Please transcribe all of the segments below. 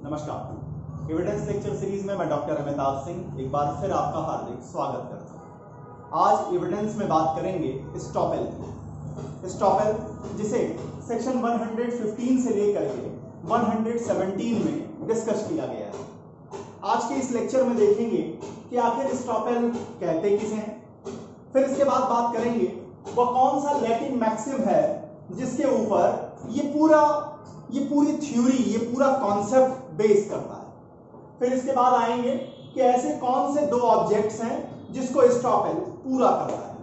नमस्कार। Evidence lecture series में मैं डॉक्टर अमिताभ सिंह एक बार फिर आपका हार्दिक स्वागत करता हूं। आज एविडेंस में बात करेंगे स्टॉपेल की। स्टॉपेल जिसे सेक्शन 115 से लेकर के 117 में डिस्कस किया गया है। आज के इस लेक्चर में देखेंगे कि आखिर स्टॉपेल कहते किसे हैं। फिर इसके बाद बात करेंगे वह कौन सा लैटिन मैक्सिम है जिसके ऊपर ये पूरी थ्योरी, ये पूरा कॉन्सेप्ट बेस करता है। फिर इसके बाद आएंगे कि ऐसे कौन से दो ऑब्जेक्ट्स हैं जिसको स्टॉपेल पूरा करता है।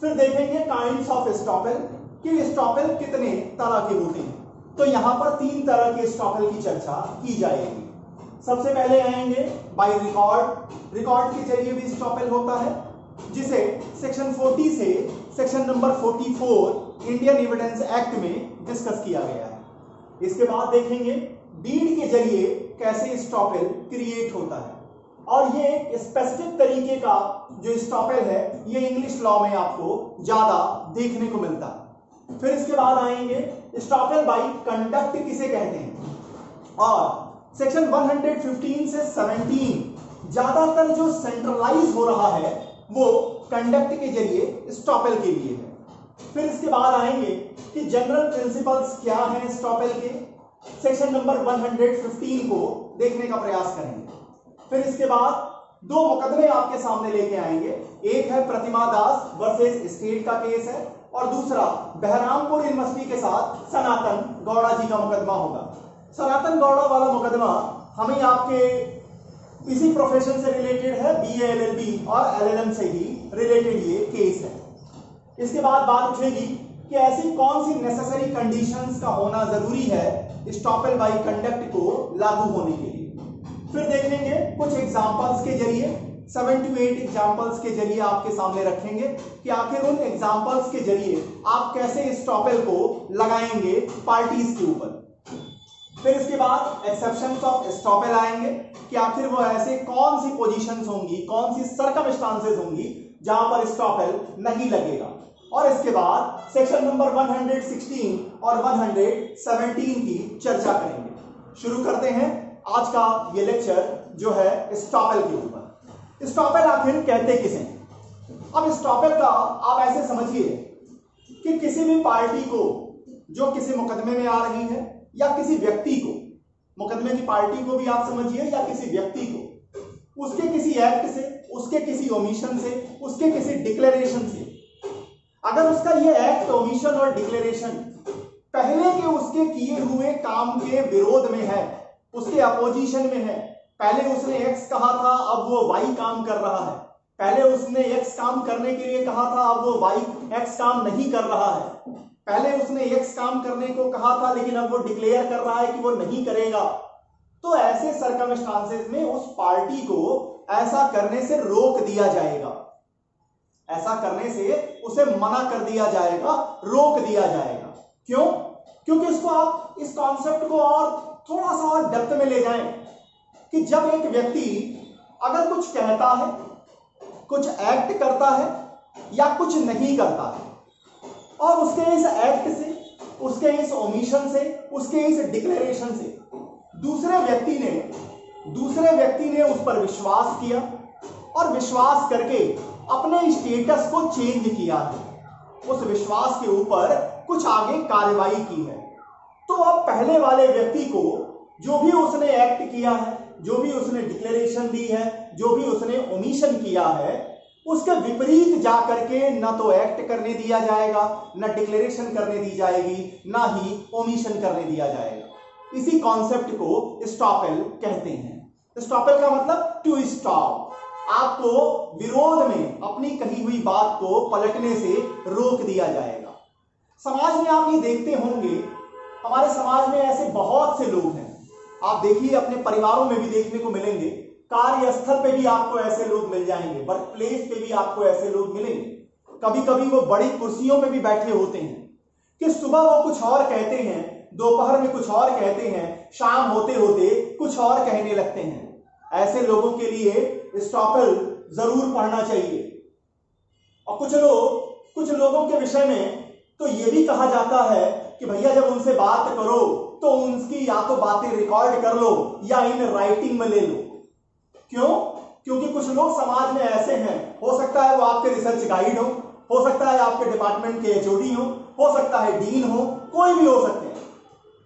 फिर देखेंगे काइंड्स ऑफ स्टॉपेल कि स्टॉपेल कितने तरह के होते हैं। तो यहां पर 3 तरह के स्टॉपेल की चर्चा की जाएगी। सबसे पहले आएंगे बाय रिकॉर्ड। रिकॉर्ड के जरिए भी स्टॉपेल होता है जिसे सेक्शन 40 से section number 44 Indian evidence act में डिस्कस किया गया है। इसके बाद देखेंगे डीड के जरिए कैसे स्टॉपेल क्रिएट होता है और ये एक स्पेसिफिक तरीके का जो स्टॉपेल है ये इंग्लिश लॉ में आपको ज्यादा देखने को मिलता है। फिर इसके बाद आएंगे स्टॉपेल बाय कंडक्ट किसे कहते हैं और सेक्शन 115 से 17 ज्यादातर जो सेंट्रलाइज हो रहा है वो कंडक्ट के जरिए स्टॉपेल के लिए है। फिर इसके बाद आएंगे कि जनरल प्रिंसिपल्स क्या हैं स्टॉपेल के, सेक्शन नंबर 115 को देखने का प्रयास करेंगे। फिर इसके बाद 2 मुकदमे आपके सामने लेके आएंगे। एक है प्रतिमा दास वर्सेस स्टेट का केस है और दूसरा बहरामपुर यूनिवर्सिटी के साथ सनातन गौड़ा जी का मुकदमा होगा। सनातन गौड़ा वाला मुकदमा हमें आपके इसी प्रोफेशन से रिलेटेड है, BA LLB और LLM से ही रिलेटेड ये केस है। इसके बाद बात उठेगी कि ऐसी कौन सी नेसेसरी कंडीशंस का होना जरूरी है स्टॉपेल बाय कंडक्ट को लागू होने के लिए। फिर देखेंगे कुछ एग्जांपल्स के जरिए 7 to 8 एग्जांपल्स के जरिए आपके सामने रखेंगे कि आखिर उन एग्जांपल्स के जरिए आप कैसे स्टॉपेल को लगाएंगे पार्टीज के ऊपर। फिर इसके बाद एक्सेप्शंस ऑफ स्टॉपेल आएंगे कि आखिर वो ऐसे कौन सी पोजीशंस होंगी, कौन सी सर्कमस्टांसेस होंगी जहां पर स्टॉपेल नहीं लगेगा। और इसके बाद सेक्शन नंबर 116 और 117 की चर्चा करेंगे। शुरू करते हैं आज का ये लेक्चर जो है स्टॉपेल के ऊपर। स्टॉपेल आखिर कहते किसे हैं। अब स्टॉपेल का आप ऐसे समझिए कि किसी भी पार्टी को जो किसी मुकदमे में आ रही है या किसी व्यक्ति को, मुकदमे की पार्टी को भी आप समझिए या किसी व्यक्ति को, उसके किसी एक्ट से, उसके किसी ओमिशन से, उसके किसी डिक्लेरेशन से, अगर उसका ये एक्ट, ओमिशन और डिक्लेरेशन पहले के उसके किए हुए काम के विरोध में है, उसके अपोजिशन में है, पहले उसने एक्स कहा था अब वो वाई काम कर रहा है, पहले उसने एक्स काम करने के लिए कहा था अब वो वाई एक्स काम नहीं कर रहा है, पहले उसने एक्स काम करने को कहा था लेकिन अब वो डिक्लेयर कर रहा है कि वो नहीं करेगा, तो ऐसे सर्कमस्टांसेस में उस पार्टी को ऐसा करने से रोक दिया जाएगा, ऐसा करने से उसे मना कर दिया जाएगा, रोक दिया जाएगा। क्यों? क्योंकि इसको आप इस कॉन्सेप्ट को और थोड़ा सा और डेप्थ में ले जाएं कि जब एक व्यक्ति अगर कुछ कहता है, कुछ एक्ट करता है या कुछ नहीं करता है और उसके इस एक्ट से, उसके इस ओमिशन से, उसके इस डिक्लेरेशन से दूसरे व्यक्ति ने उस पर विश्वास किया और विश्वास करके अपने स्टेटस को चेंज किया है, उस विश्वास के ऊपर कुछ आगे कार्रवाई की है, तो अब पहले वाले व्यक्ति को जो भी उसने एक्ट किया है, जो भी उसने डिक्लेरेशन दी है, जो भी उसने ओमिशन किया है, उसके विपरीत जाकर के न तो एक्ट करने दिया जाएगा, न डिक्लेरेशन करने दी जाएगी, ना ही ओमिशन करने दिया जाएगा। इसी कॉन्सेप्ट को स्टॉपेल कहते हैं। स्टॉपेल का मतलब टू स्टॉप, आपको विरोध में अपनी कही हुई बात को पलटने से रोक दिया जाएगा। समाज में आप ये देखते होंगे, हमारे समाज में ऐसे बहुत से लोग हैं, आप देखिए अपने परिवारों में भी देखने को मिलेंगे, कार्यस्थल पे भी आपको ऐसे लोग मिल जाएंगे, वर्क प्लेस पे भी आपको ऐसे लोग मिलेंगे। कभी कभी वो बड़ी कुर्सियों पे भी बैठे होते हैं कि सुबह वो कुछ और कहते हैं, दोपहर में कुछ और कहते हैं, शाम होते होते कुछ और कहने लगते हैं। ऐसे लोगों के लिए स्टॉपेल जरूर पढ़ना चाहिए। और कुछ लोगों के विषय में तो यह भी कहा जाता है कि भैया जब उनसे बात करो तो उनकी या तो बातें रिकॉर्ड कर लो या इन राइटिंग में ले लो। क्यों? क्योंकि कुछ लोग समाज में ऐसे हैं, हो सकता है वो आपके रिसर्च गाइड हो सकता है आपके डिपार्टमेंट के एचओडी हो सकता है डीन हो, कोई भी हो सकते हैं,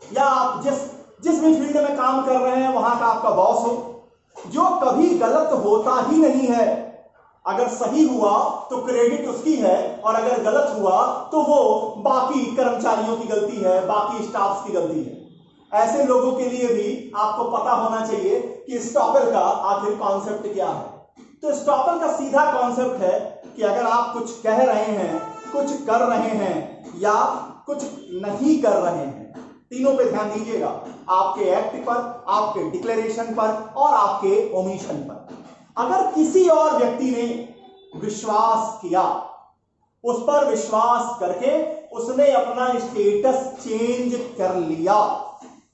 या आप जिस भी फील्ड में काम कर रहे हैं वहां का आपका बॉस हो, जो कभी गलत होता ही नहीं है। अगर सही हुआ तो क्रेडिट उसकी है, और अगर गलत हुआ तो वो बाकी कर्मचारियों की गलती है, बाकी स्टाफ्स की गलती है। ऐसे लोगों के लिए भी आपको पता होना चाहिए कि स्टॉपेल का आखिर कॉन्सेप्ट क्या है। तो स्टॉपेल का सीधा कॉन्सेप्ट है कि अगर आप कुछ कह रहे हैं, कुछ कर रहे हैं या कुछ नहीं कर रहे हैं, तीनों पे ध्यान दीजिएगा, आपके एक्ट पर, आपके डिक्लेरेशन पर और आपके ओमिशन पर। अगर किसी और व्यक्ति ने विश्वास किया, उस पर विश्वास करके उसने अपना स्टेटस चेंज कर लिया,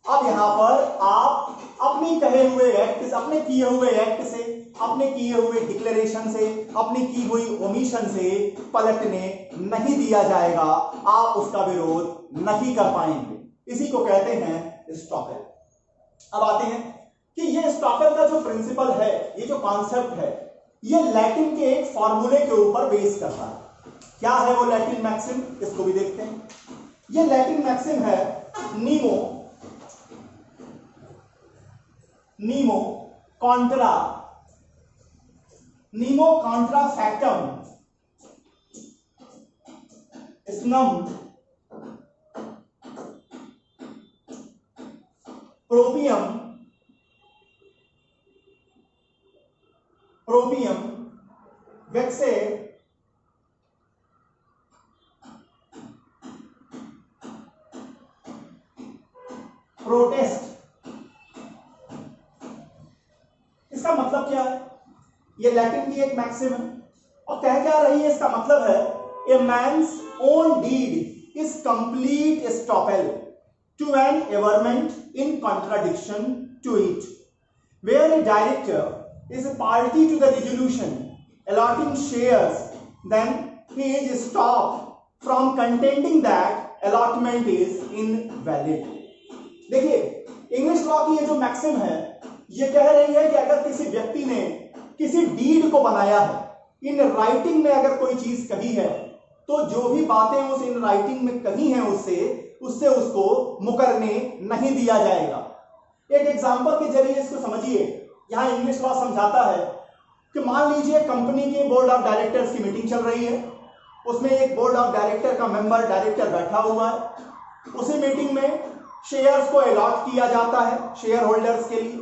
अब यहां पर आप अपने कहे हुए एक्ट से, अपने किए हुए एक्ट से, अपने किए हुए डिक्लेरेशन से, अपनी की हुई ओमिशन से पलटने नहीं दिया जाएगा, आप उसका विरोध नहीं कर पाएंगे। इसी को कहते हैं स्टॉपेल। अब आते हैं कि ये स्टॉपेल का जो प्रिंसिपल है, ये जो कॉन्सेप्ट है, ये लैटिन के एक फॉर्मूले के ऊपर बेस करता है। क्या है वो लैटिन मैक्सिम, इसको भी देखते हैं। ये लैटिन मैक्सिम है नीमो कॉन्ट्रा फैक्टम स्नम प्रोपियम वेक्से प्रोटेस्ट। इसका मतलब क्या है? ये लैटिन की एक मैक्सिम है और कह क्या रही है? इसका मतलब है a man's own deed is complete estoppel to an averment in contradiction to it, where a director is a party to the resolution allotting shares, then he is stopped from contending that allotment is invalid. देखिए, English law की ये जो maxim है, ये कह रही है कि अगर किसी व्यक्ति ने किसी डीड को बनाया है, इन राइटिंग में अगर कोई चीज कही है, तो जो भी बातें उस इन राइटिंग में कही हैं उससे उसको मुकरने नहीं दिया जाएगा। एक एग्जांपल के जरिए इसको समझिए। यहां इंग्लिश लॉ समझाता है कि मान लीजिए कंपनी के बोर्ड ऑफ डायरेक्टर्स की मीटिंग चल रही है, उसमें एक बोर्ड ऑफ डायरेक्टर का मेंबर डायरेक्टर बैठा हुआ है। उसी मीटिंग में शेयर्स को अलॉट किया जाता है शेयर होल्डर्स के लिए।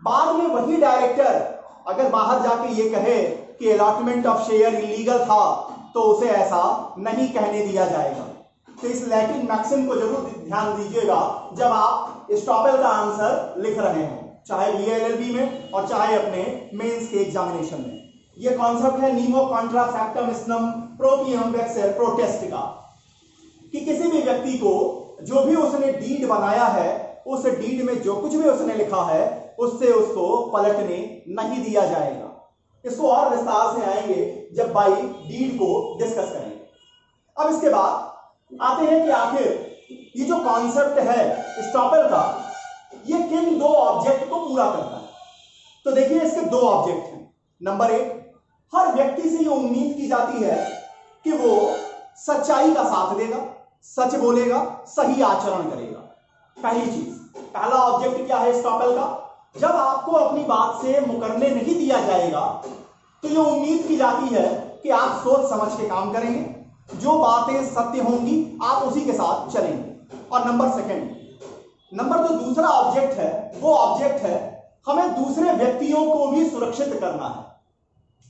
बाद में वही डायरेक्टर अगर बाहर जाके ये कहे कि अलॉटमेंट ऑफ शेयर इलीगल था, तो उसे ऐसा नहीं कहने दिया जाएगा। तो इस लैटिन मैक्सिम को जरूर ध्यान दीजिएगा जब आप स्टॉपेल का आंसर लिख रहे हो, चाहे बीएलएलबी में और चाहे अपने मेंस के एग्जामिनेशन में। ये कॉन्सेप्ट है नीमो कॉन्ट्रा फैक्टम स्नम प्रोपियम वेक्से प्रोटेस्ट का, कि किसी भी व्यक्ति को जो भी उसने डीड बनाया है, उस डीड में जो कुछ भी उसने लिखा है, उससे उसको पलटने नहीं दिया जाएगा। इसको और विस्तार से आएंगे जब बाई डीड को डिस्कस करेंगे। अब इसके बाद आते हैं कि आखिर ये जो कॉन्सेप्ट है स्टॉपेल का, ये किन दो ऑब्जेक्ट को पूरा करता है। तो देखिए, इसके दो ऑब्जेक्ट हैं। नंबर एक, हर व्यक्ति से ये उम्मीद की जाती है कि वो सच्चाई का साथ देगा, सच बोलेगा, सही आचरण करेगा। पहली चीज, पहला ऑब्जेक्ट क्या है स्टॉपेल का? जब आपको अपनी बात से मुकरने नहीं दिया जाएगा, तो ये उम्मीद की जाती है कि आप सोच समझ के काम करेंगे, जो बातें सत्य होंगी आप उसी के साथ चलेंगे। और नंबर जो दूसरा ऑब्जेक्ट है, वो ऑब्जेक्ट है हमें दूसरे व्यक्तियों को भी सुरक्षित करना है।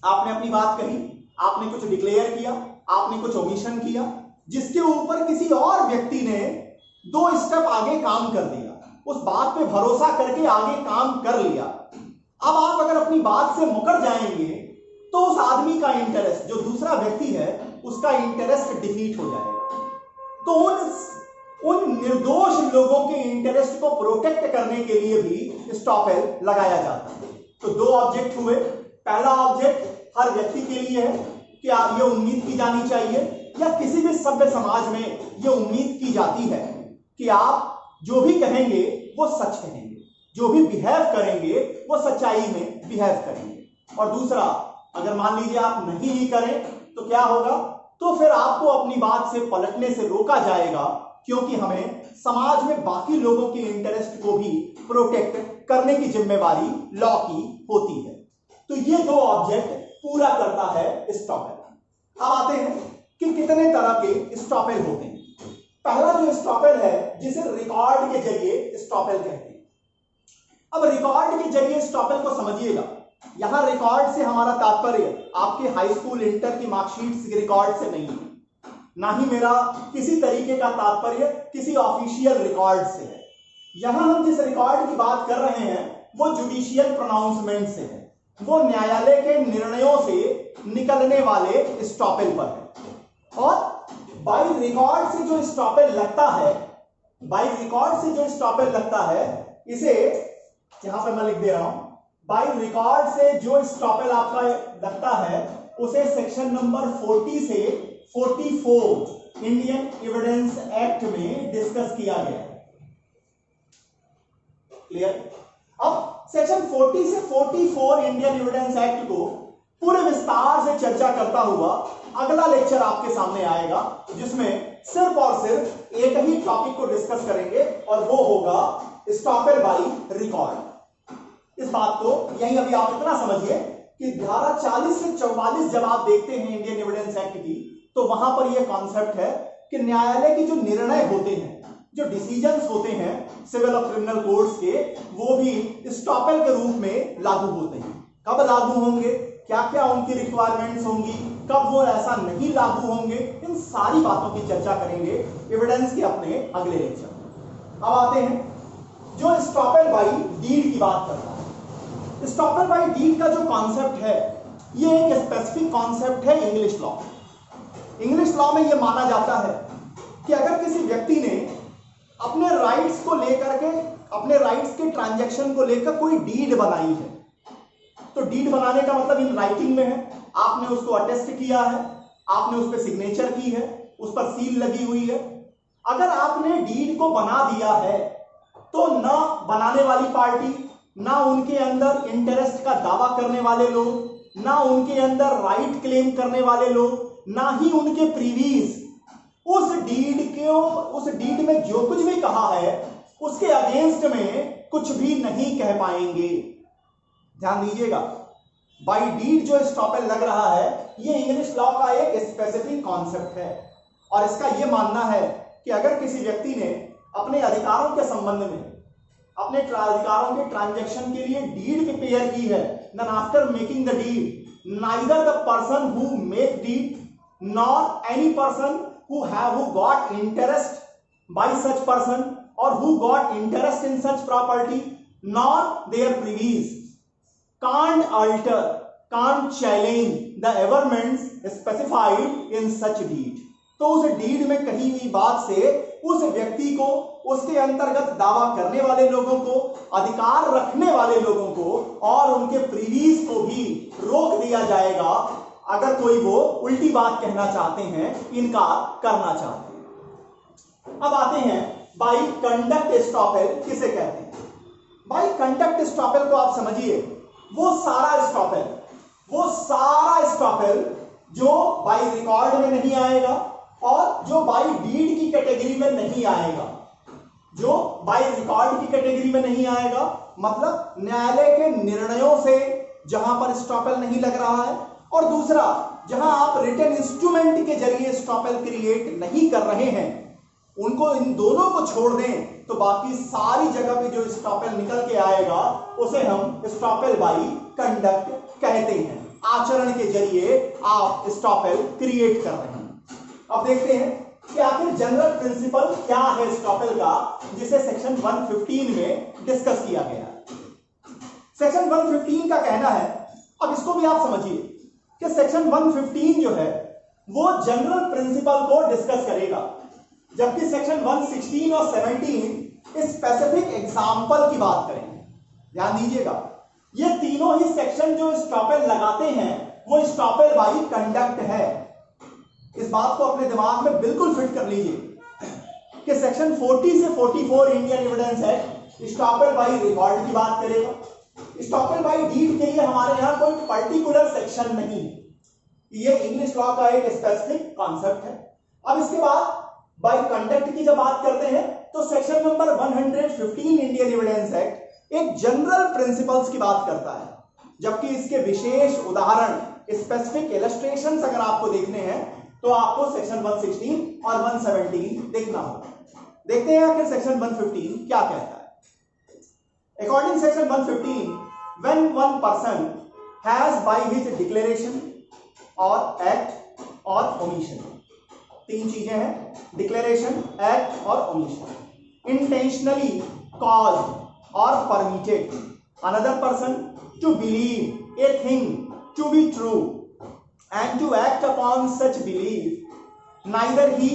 आपने अपनी बात कही, आपने कुछ डिक्लेयर किया, आपने कुछ ओमिशन किया, जिसके ऊपर किसी और व्यक्ति ने 2 स्टेप आगे काम कर दिया, उस बात पे भरोसा करके आगे काम कर लिया। अब आप अगर अपनी बात से मुकर जाएंगे, तो उस आदमी का इंटरेस्ट, जो दूसरा व्यक्ति है, उसका इंटरेस्ट डिफीट हो जाएगा। तो उन निर्दोष लोगों के इंटरेस्ट को प्रोटेक्ट करने के लिए भी स्टॉपेल लगाया जाता है। तो 2 ऑब्जेक्ट हुए। पहला ऑब्जेक्ट हर व्यक्ति के लिए है कि ये उम्मीद की जानी चाहिए, या किसी भी सभ्य समाज में ये उम्मीद की जाती है कि आप जो भी कहेंगे वो सच कहेंगे, जो भी बिहेव करेंगे वो सच्चाई में बिहेव करेंगे। और दूसरा, अगर मान लीजिए आप नहीं ही करें तो क्या होगा, तो फिर आपको अपनी बात से पलटने से रोका जाएगा, क्योंकि हमें समाज में बाकी लोगों के इंटरेस्ट को भी प्रोटेक्ट करने की जिम्मेवारी लॉ की होती है। तो ये दो ऑब्जेक्ट पूरा करता है स्टॉपेल। अब आते हैं कि कितने तरह के स्टॉपेल होते हैं। पहला जो स्टॉपेल है जिसे रिकॉर्ड के जरिए स्टॉपेल कहते हैं। अब रिकॉर्ड के जरिए स्टॉपेल को समझिएगा। यहां रिकॉर्ड से हमारा तात्पर्य आपके हाई स्कूल इंटर की मार्कशीट रिकॉर्ड से नहीं है, ना ही मेरा किसी तरीके का तात्पर्य किसी ऑफिशियल रिकॉर्ड से है। यहां हम जिस रिकॉर्ड की बात कर रहे हैं वो जुडिशियल प्रोनाउंसमेंट से है, वो न्यायालय के निर्णयों से निकलने वाले स्टॉपेल पर है। और बाय रिकॉर्ड से जो स्टॉपेल लगता है, बाय रिकॉर्ड से जो स्टॉपेल लगता है, इसे यहां पर मैं लिख दे रहा हूं, बाय रिकॉर्ड से जो स्टॉपेल आपका लगता है उसे सेक्शन नंबर 40 से 44 इंडियन एविडेंस एक्ट में डिस्कस किया गया है। क्लियर? अब सेक्शन 40 से 44 इंडियन एविडेंस एक्ट को पूरे विस्तार से चर्चा करता हुआ अगला लेक्चर आपके सामने आएगा, जिसमें सिर्फ और सिर्फ एक ही टॉपिक को डिस्कस करेंगे और वो होगा स्टॉपेल बाय रिकॉर्ड। इस बात को यही अभी आप इतना समझिए कि धारा 40 से 44 जब आप देखते हैं इंडियन एविडेंस एक्ट की, तो वहां पर यह कॉन्सेप्ट है कि न्यायालय के जो निर्णय होते हैं, जो डिसीजंस होते हैं सिविल और क्रिमिनल कोर्ट्स के, वो भी स्टॉपेल के रूप में लागू होते हैं। कब लागू होंगे, क्या क्या उनकी रिक्वायरमेंट्स होंगी, कब वो ऐसा नहीं लागू होंगे, इन सारी बातों की चर्चा करेंगे एविडेंस के अपने अगले लेक्चर। अब आते हैं जो स्टॉपेल बाय डीड की बात करता है। स्टॉपेल बाय डीड का जो कॉन्सेप्ट है, ये एक स्पेसिफिक कॉन्सेप्ट है इंग्लिश लॉ। इंग्लिश लॉ में यह माना जाता है कि अगर किसी व्यक्ति ने अपने राइट्स को लेकर के, अपने राइट्स के ट्रांजैक्शन को लेकर कोई डीड बनाई है, तो डीड बनाने का मतलब इन राइटिंग में है, आपने उसको अटेस्ट किया है, आपने उस पर सिग्नेचर की है, उस पर सील लगी हुई है। अगर आपने डीड को बना दिया है तो ना बनाने वाली पार्टी, ना उनके अंदर इंटरेस्ट का दावा करने वाले लोग, ना उनके अंदर राइट क्लेम करने वाले लोग, ना ही उनके प्रीवीज उस डीड में जो कुछ भी कहा है उसके अगेंस्ट में कुछ भी नहीं कह पाएंगे। ध्यान दीजिएगा, बाय डीड जो स्टॉपेल लग रहा है, ये इंग्लिश लॉ का एक स्पेसिफिक कॉन्सेप्ट है। और इसका यह मानना है कि अगर किसी व्यक्ति ने अपने अधिकारों के संबंध में, अपने अधिकारों के ट्रांजैक्शन के लिए डीड प्रिपेयर की है, then after making the deed neither the person who make deed nor any person who got interest by such person or who got interest in such property nor their previes can't alter, can't challenge the averments specified in such deed। तो उस deed में कही हुई बात से उस व्यक्ति को, उसके अंतर्गत दावा करने वाले लोगों को, अधिकार रखने वाले लोगों को और उनके प्रीवीज को भी रोक दिया जाएगा अगर कोई वो उल्टी बात कहना चाहते हैं, इनकार करना चाहते हैं। अब आते हैं बाय कंडक्ट स्टॉपेल किसे कहते हैं। बाय कंडक्ट स्टॉपेल को आप समझिए, वो सारा स्टॉपेल जो बाय रिकॉर्ड में नहीं आएगा और जो बाय डीड की कैटेगरी में नहीं आएगा। जो बाय रिकॉर्ड की कैटेगरी में नहीं आएगा मतलब न्यायालय के निर्णयों से जहां पर स्टॉपेल नहीं लग रहा है, और दूसरा जहां आप रिटन इंस्ट्रूमेंट के जरिए स्टॉपेल क्रिएट नहीं कर रहे हैं, उनको, इन दोनों को छोड़ दें तो बाकी सारी जगह पे जो स्टॉपेल निकल के आएगा उसे हम स्टॉपेल बाय कंडक्ट कहते हैं। आचरण के जरिए आप स्टॉपेल क्रिएट कर रहे हैं। अब देखते हैं कि आखिर जनरल प्रिंसिपल क्या है स्टॉपेल का, जिसे सेक्शन 115 में डिस्कस किया गया है। सेक्शन 115 का कहना है, अब इसको भी आप समझिए कि सेक्शन 115 जो है वो जनरल प्रिंसिपल को डिस्कस करेगा, जबकि सेक्शन 116 और 17 स्पेसिफिक एग्जाम्पल की बात करेंगे। ध्यान दीजिएगा, ये तीनों ही सेक्शन जो स्टॉपेल लगाते हैं वो स्टॉपेल बाय कंडक्ट है। इस बात को अपने दिमाग में बिल्कुल फिट कर लीजिए कि सेक्शन 40 से 44 Indian evidence act estoppel by record की बात करेगा। स्टॉपेल बाय डीड के लिए हमारे यहाँ कोई पर्टिकुलर सेक्शन नहीं है, ये इंग्लिश लॉ का एक स्पेसिफिक कॉन्सेप्ट है। अब इसके बाद बाय कंडक्ट की जब बात करते हैं तो section number 115 Indian evidence act एक जनरल प्रिंसिपल्स की बात करता है, जबकि इसके विशेष उदाहरण स्पेसिफिक इलस्ट्रेशंस अगर आपको देखने हैं तो आपको सेक्शन 116 और 117 देखना होगा। देखते हैं आखिर सेक्शन 115 क्या कहता है। According section 115, when one person has by his declaration और एक्ट और ओमिशन, तीन चीजें हैं, डिक्लेरेशन, एक्ट और ओमिशन, इंटेंशनली कॉज और permitted another person to believe a thing to be true and to act upon such belief, neither he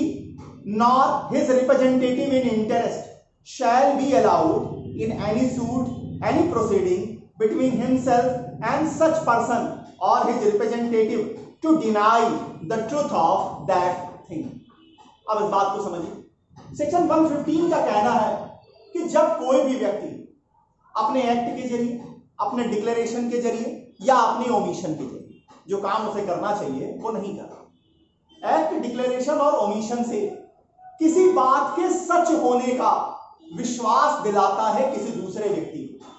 nor his representative in interest shall be allowed in any suit, any proceeding between himself and such person or his representative to deny the truth of that thing। अब इस बात को समझिए। Section 115 का कहना है कि जब कोई भी व्यक्ति अपने एक्ट के जरिए, अपने डिक्लेरेशन के जरिए या अपनी ओमिशन के जरिए जो काम उसे करना चाहिए वो नहीं करता, एक्ट, डिक्लेरेशन और ओमिशन से किसी बात के सच होने का विश्वास दिलाता है किसी दूसरे व्यक्ति को,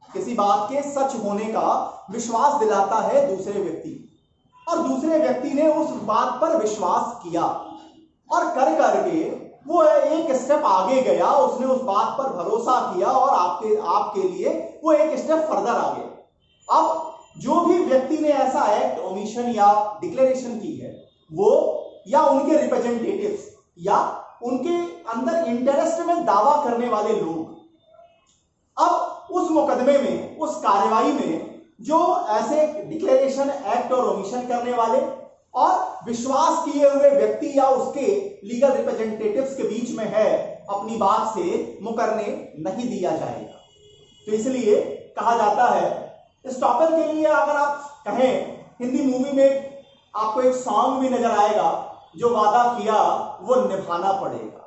किसी बात के सच होने का विश्वास दिलाता है दूसरे व्यक्ति, और दूसरे व्यक्ति ने उस बात पर विश्वास किया और कर करके वो एक स्टेप आगे गया, उसने उस बात पर भरोसा किया और आपके लिए वो एक स्टेप फर्दर आ गया। अब जो भी व्यक्ति ने ऐसा एक्ट, ओमिशन या डिक्लेरेशन की है, वो या उनके रिप्रेजेंटेटिव्स या उनके अंदर इंटरेस्ट में दावा करने वाले लोग, अब उस मुकदमे में, उस कार्यवाही में जो ऐसे डिक्लेरेशन, एक्ट और ओमिशन करने वाले और विश्वास किए हुए व्यक्ति या उसके लीगल रिप्रेजेंटेटिव्स के बीच में है, अपनी बात से मुकरने नहीं दिया जाएगा। तो इसलिए कहा जाता है, स्टॉपेल के लिए अगर आप कहें, हिंदी मूवी में आपको एक सॉन्ग भी नजर आएगा, जो वादा किया वो निभाना पड़ेगा।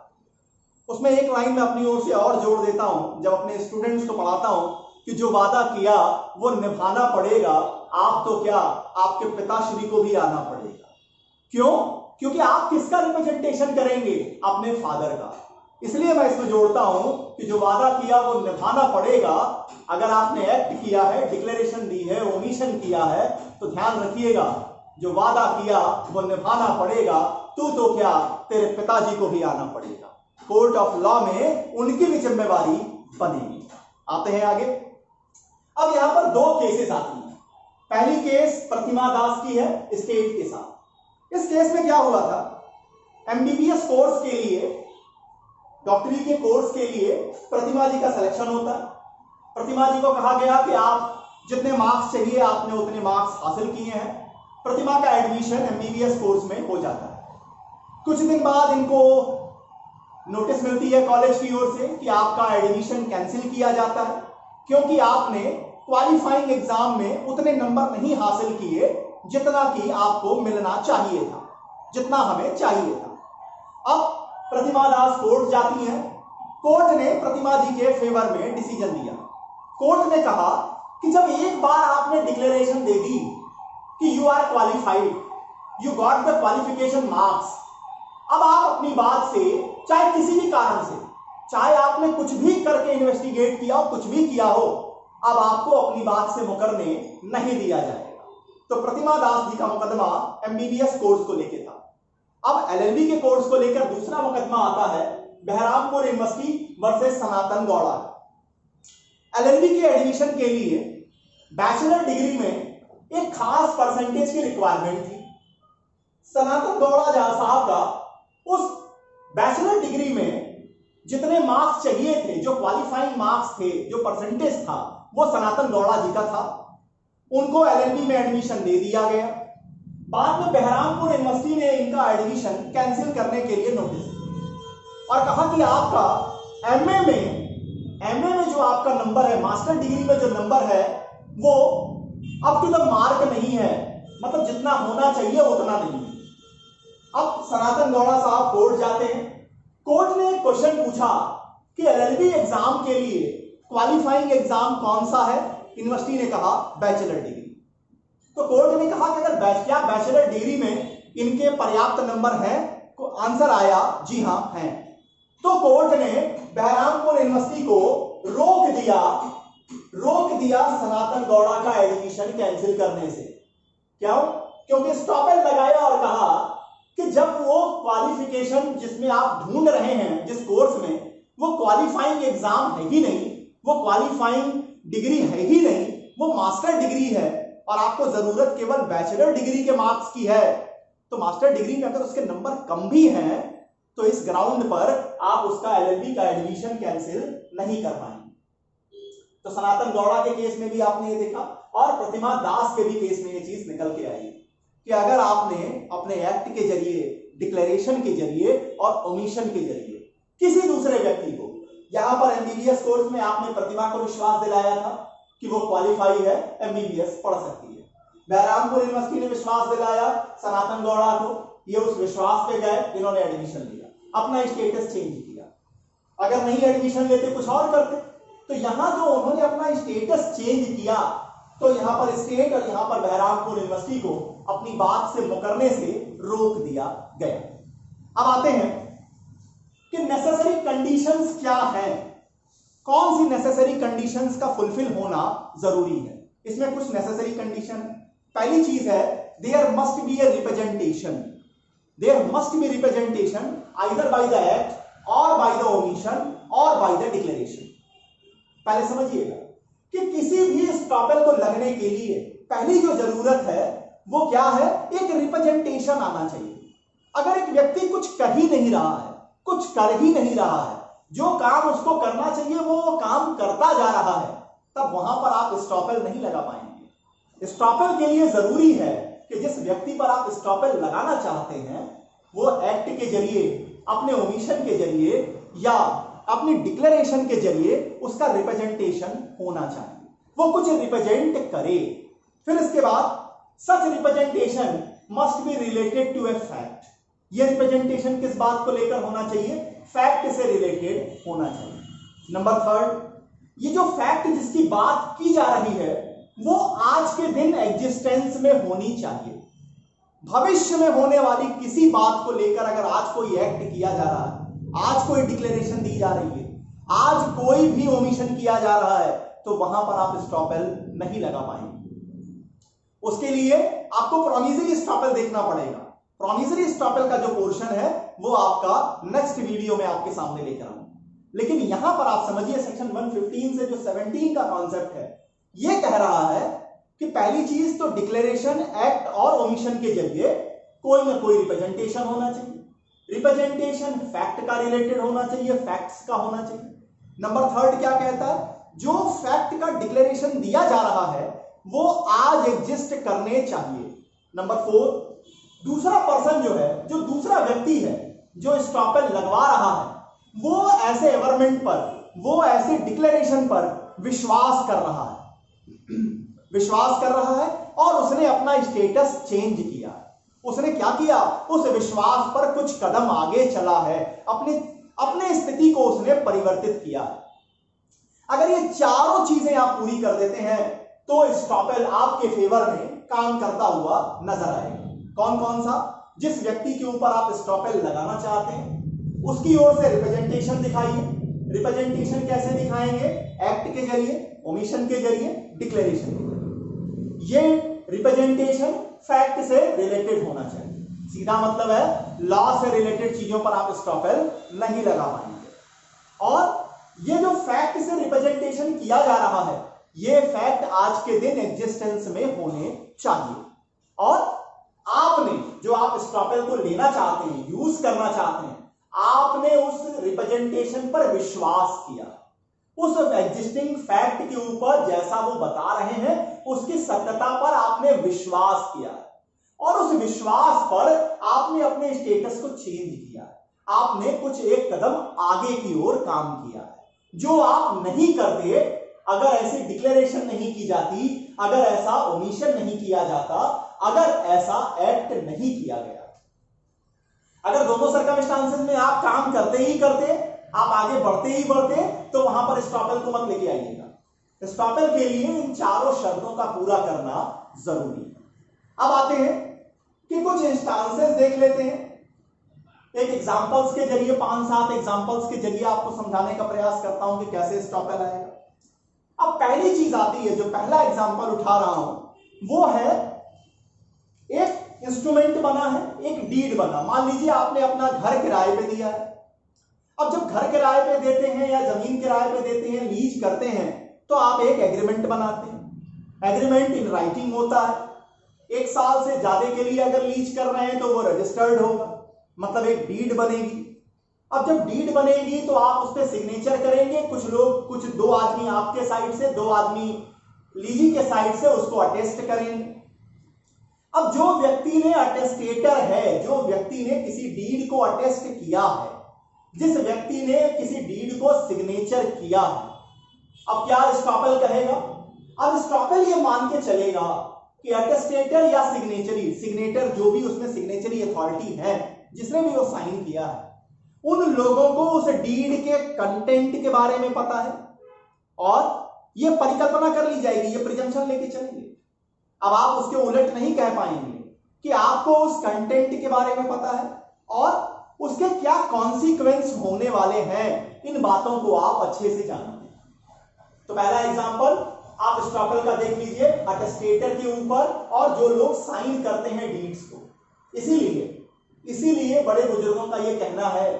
उसमें एक लाइन में अपनी ओर से और जोड़ देता हूं, जब अपने स्टूडेंट्स को पढ़ाता हूं कि जो वादा किया वो निभाना पड़ेगा, आप तो क्या, आपके पिताश्री को भी आना पड़ेगा। क्यों? क्योंकि आप किसका रिप्रेजेंटेशन करेंगे? अपने फादर का। इसलिए मैं इसमें जोड़ता हूं कि जो वादा किया वो निभाना पड़ेगा। अगर आपने एक्ट किया है, डिक्लेरेशन दी है, ओमिशन किया है, तो ध्यान रखिएगा, जो वादा किया वो निभाना पड़ेगा। तू तो क्या, तेरे पिताजी को भी आना पड़ेगा। कोर्ट ऑफ लॉ में उनकी भी जिम्मेवारी बनेगी। आते हैं आगे। अब यहां पर दो केसेस आती हैं। पहली केस प्रतिमा दास की है स्टेट के साथ। इस केस में क्या हुआ था, एमबीबीएस कोर्स के लिए, डॉक्टरी के कोर्स के लिए प्रतिमा जी का सिलेक्शन होता है। प्रतिमा जी को कहा गया कि आप जितने मार्क्स चाहिए आपने उतने मार्क्स हासिल किए हैं। प्रतिमा का एडमिशन एमबीबीएस कोर्स में हो जाता है। कुछ दिन बाद इनको नोटिस मिलती है कॉलेज की ओर से कि आपका एडमिशन कैंसिल किया जाता है, क्योंकि आपने क्वालिफाइंग एग्जाम में उतने नंबर नहीं हासिल किए जितना कि आपको मिलना चाहिए था, जितना हमें चाहिए था। अब प्रतिमा दास कोर्ट जाती हैं। कोर्ट ने प्रतिमा जी के फेवर में डिसीजन दिया। कोर्ट ने कहा कि जब एक बार आपने डिक्लेरेशन दे दी कि you are qualified, you got the qualification marks, अब आप अपनी बात से, चाहे किसी भी कारण से, चाहे आपने कुछ भी करके इन्वेस्टिगेट किया हो, कुछ भी किया हो, अब आपको अपनी बात से मुकरने नहीं दिया जाएगा। तो प्रतिमा दास जी का मुकदमा एमबीबीएस कोर्स को लेकर था। अब एलएलबी के कोर्स को लेकर दूसरा मुकदमा आता है, बहरामपुर यूनिवर्सिटी वर्सेस सनातन गौड़ा। एलएलबी के एडमिशन के लिए बैचलर डिग्री में एक खास परसेंटेज की रिक्वायरमेंट थी। सनातन गौड़ा साहब का उस बैचलर डिग्री में जितने मार्क्स चाहिए थे, जो क्वालिफाइंग मार्क्स थे, जो परसेंटेज था, वो सनातन गौड़ा जी का था। उनको एलएलबी में एडमिशन दे दिया गया। बाद में बहरामपुर यूनिवर्सिटी ने इनका एडमिशन कैंसिल करने के लिए नोटिस दिया और कहा कि आपका एमए में जो आपका नंबर है, मास्टर डिग्री में जो नंबर है, वो अप टू द मार्क नहीं है, मतलब जितना होना चाहिए उतना नहीं है। अब सनातन गौड़ा साहब कोर्ट जाते हैं। कोर्ट ने एक क्वेश्चन पूछा कि एलएलबी एग्जाम के लिए क्वालिफाइंग एग्जाम कौन सा है? यूनिवर्सिटी ने कहा बैचलर डिग्री। तो कोर्ट ने कहा कि अगर क्या बैचलर डिग्री में इनके पर्याप्त नंबर हैं? आंसर आया जी हां हैं। तो कोर्ट ने बहरामपुर यूनिवर्सिटी को रोक दिया सनातन गौड़ा का एडमिशन कैंसिल करने से। क्यों? क्योंकि स्टॉपेज लगाया और कहा कि जब वो क्वालिफिकेशन जिसमें आप ढूंढ रहे हैं जिस कोर्स में, वो क्वालिफाइंग एग्जाम है ही नहीं, वो क्वालिफाइंग डिग्री है ही नहीं, वो मास्टर डिग्री है और आपको जरूरत केवल बैचलर डिग्री के मार्क्स की है, तो मास्टर डिग्री में अगर उसके नंबर कम भी हैं तो इस ग्राउंड पर आप उसका एलएलबी का एडमिशन कैंसिल नहीं कर पाएंगे। तो सनातन गौड़ा के केस में भी आपने ये देखा और प्रतिमा दास के भी केस में ये चीज निकल के आई कि अगर आपने अपने एक्ट के जरिए, डिक्लेरेशन के जरिए और ओमिशन के जरिए किसी दूसरे व्यक्ति को, यहां पर एमबीबीएस कोर्स में आपने प्रतिमा को विश्वास दिलाया था कि वो क्वालिफाई है, एमबीबीएस पढ़ सकती है, बहरामपुर यूनिवर्सिटी ने विश्वास दिलाया सनातन गौड़ा को, ये उस विश्वास पे गए, इन्होंने एडमिशन लिया, अपना स्टेटस चेंज किया। अगर नहीं एडमिशन लेते कुछ और करते, तो यहां जो उन्होंने अपना स्टेटस चेंज किया तो यहां पर स्टेट और यहां पर बहरामपुर यूनिवर्सिटी को अपनी बात से मुकरने से रोक दिया गया। अब आते हैं कि नेसेसरी कंडीशंस क्या हैं, कौन सी नेसेसरी कंडीशंस का फुलफिल होना जरूरी है। इसमें कुछ नेसेसरी कंडीशन है। पहली चीज है there must be a representation, there must be representation either by the act और बाय द ओमिशन और बाय द डिक्लेरेशन। पहले समझिएगा कि किसी भी स्टॉपेल को लगने के लिए पहली जो जरूरत है वो क्या है, एक रिप्रेजेंटेशन आना चाहिए। अगर एक व्यक्ति कुछ कर ही नहीं रहा है, कुछ कर ही नहीं रहा है, जो काम उसको करना चाहिए वो काम करता जा रहा है, तब वहां पर आप स्टॉपेल नहीं लगा पाएंगे। स्टॉपेल के लिए जरूरी है कि जिस व्यक्ति पर आप स्टॉपेल लगाना चाहते हैं वो एक्ट के जरिए, अपने ओमिशन के जरिए या अपनी डिक्लेरेशन के जरिए उसका रिप्रेजेंटेशन होना चाहिए, वो कुछ रिप्रेजेंट करे। फिर इसके बाद such representation must be related to a fact. ये रिप्रेजेंटेशन किस बात को लेकर होना चाहिए? फैक्ट से रिलेटेड होना चाहिए। नंबर थर्ड, ये जो फैक्ट जिसकी बात की जा रही है वो आज के दिन एग्जिस्टेंस में होनी चाहिए। भविष्य में होने वाली किसी बात को लेकर अगर आज कोई एक्ट किया जा रहा है, आज कोई डिक्लेरेशन दी जा रही है, आज कोई भी ओमिशन किया जा रहा है, तो वहां पर आप स्टॉपेल नहीं लगा पाएंगे। उसके लिए आपको प्रोमिसरी स्टॉपेल देखना पड़ेगा। प्रोमिसरी स्टॉपेल का जो पोर्शन है वो आपका नेक्स्ट वीडियो में आपके सामने लेकर आऊंगा। लेकिन यहां पर आप समझिए सेक्शन 115 से जो 17 का कॉन्सेप्ट है ये कह रहा है कि पहली चीज तो डिक्लेरेशन, एक्ट और ओमिशन के जरिए कोई ना कोई रिप्रेजेंटेशन होना चाहिए। रिप्रेजेंटेशन फैक्ट का रिलेटेड होना चाहिए, फैक्ट्स का होना चाहिए। नंबर थर्ड क्या कहता है, जो फैक्ट का डिक्लेरेशन दिया जा रहा है वो आज एग्जिस्ट करने चाहिए। नंबर फोर, दूसरा पर्सन जो है, जो दूसरा व्यक्ति है जो स्टॉपेल लगवा रहा है, वो ऐसे एवरमेंट पर, वो ऐसे डिक्लेरेशन पर विश्वास कर रहा है, विश्वास कर रहा है और उसने अपना स्टेटस चेंज किया। उसने क्या किया? उस विश्वास पर कुछ कदम आगे चला है, अपने स्थिति को उसने परिवर्तित किया। अगर ये चारों चीजें आप पूरी कर देते हैं तो स्टॉपेल आपके फेवर में काम करता हुआ नजर आएगा। कौन कौन सा? जिस व्यक्ति के ऊपर आप स्टॉपेल लगाना चाहते हैं उसकी ओर से रिप्रेजेंटेशन दिखाइए। रिप्रेजेंटेशन कैसे दिखाएंगे? एक्ट के जरिए, ओमिशन के जरिए, डिक्लेरेशन के जरिए। ये रिप्रेजेंटेशन फैक्ट से रिलेटेड होना चाहिए। सीधा मतलब है लॉ से रिलेटेड चीजों पर आप स्टॉपेल नहीं लगा पाएंगे। और ये जो फैक्ट से रिप्रेजेंटेशन किया जा रहा है ये फैक्ट आज के दिन एग्जिस्टेंस में होने चाहिए। और आपने जो आप स्टॉपेल को लेना चाहते हैं, यूज करना चाहते हैं, आपने उस रिप्रेजेंटेशन पर विश्वास किया, उस एग्जिस्टिंग फैक्ट के ऊपर जैसा वो बता रहे हैं उसकी सत्यता पर आपने विश्वास किया और उस विश्वास पर आपने अपने स्टेटस को चेंज किया। आपने कुछ एक कदम आगे की ओर काम किया जो आप नहीं करते अगर ऐसी डिक्लेरेशन नहीं की जाती, अगर ऐसा ओमिशन नहीं किया जाता, अगर ऐसा एक्ट नहीं किया गया। अगर दोनों सर्कमस्टांसेस में आप काम करते ही करते, आप आगे बढ़ते ही बढ़ते, तो वहां पर स्टॉपेल को मत लेके आइएगा। स्टॉपेल के लिए इन चारों शर्तों का पूरा करना जरूरी है। अब आते हैं कि कुछ इंस्टांसेस देख लेते हैं, एक एग्जांपल्स के जरिए, 5-7 एग्जांपल्स के जरिए आपको समझाने का प्रयास करता हूं कि कैसे स्टॉपेल आएगा। अब पहली चीज आती है, जो पहला एग्जांपल उठा रहा हूं वो है, एक इंस्ट्रूमेंट बना है, एक डीड बना। मान लीजिए आपने अपना घर किराए पे दिया है। अब जब घर किराए पे देते हैं या जमीन किराए पे देते हैं, लीज करते हैं, तो आप एक एग्रीमेंट बनाते हैं। एग्रीमेंट इन राइटिंग होता है। 1 साल से ज्यादा के लिए अगर लीज कर रहे हैं तो वो रजिस्टर्ड होगा, मतलब एक डीड बनेगी। अब जब डीड बनेगी तो आप उस पर सिग्नेचर करेंगे। कुछ लोग, कुछ 2 आदमी आपके साइड से, 2 आदमी लीजी के साइड से उसको अटेस्ट करेंगे। अब जो व्यक्ति ने अटेस्टेटर है, जो व्यक्ति ने किसी डीड को अटेस्ट किया है, जिस व्यक्ति ने किसी डीड को सिग्नेचर किया है, अब क्या स्टॉपेल कहेगा? अब स्टॉपेल ये मान के चलेगा कि अटेस्टेटर या सिग्नेचरी, सिग्नेटर जो भी उसमें सिग्नेचरी अथॉरिटी है, जिसने भी वो साइन किया है, उन लोगों को उस डीड के कंटेंट के बारे में पता है और ये परिकल्पना कर ली जाएगी, ये प्रिजम्पशन लेके चलेंगे। अब आप उसके उलट नहीं कह पाएंगे कि आपको उस कंटेंट के बारे में पता है और उसके क्या कॉन्सिक्वेंस होने वाले हैं, इन बातों को आप अच्छे से जानते हैं। तो पहला एग्जांपल आप स्टॉपेल का देख लीजिए, अटेस्टेटर के ऊपर और जो लोग साइन करते हैं डीड्स को। इसीलिए बड़े बुजुर्गों का यह कहना है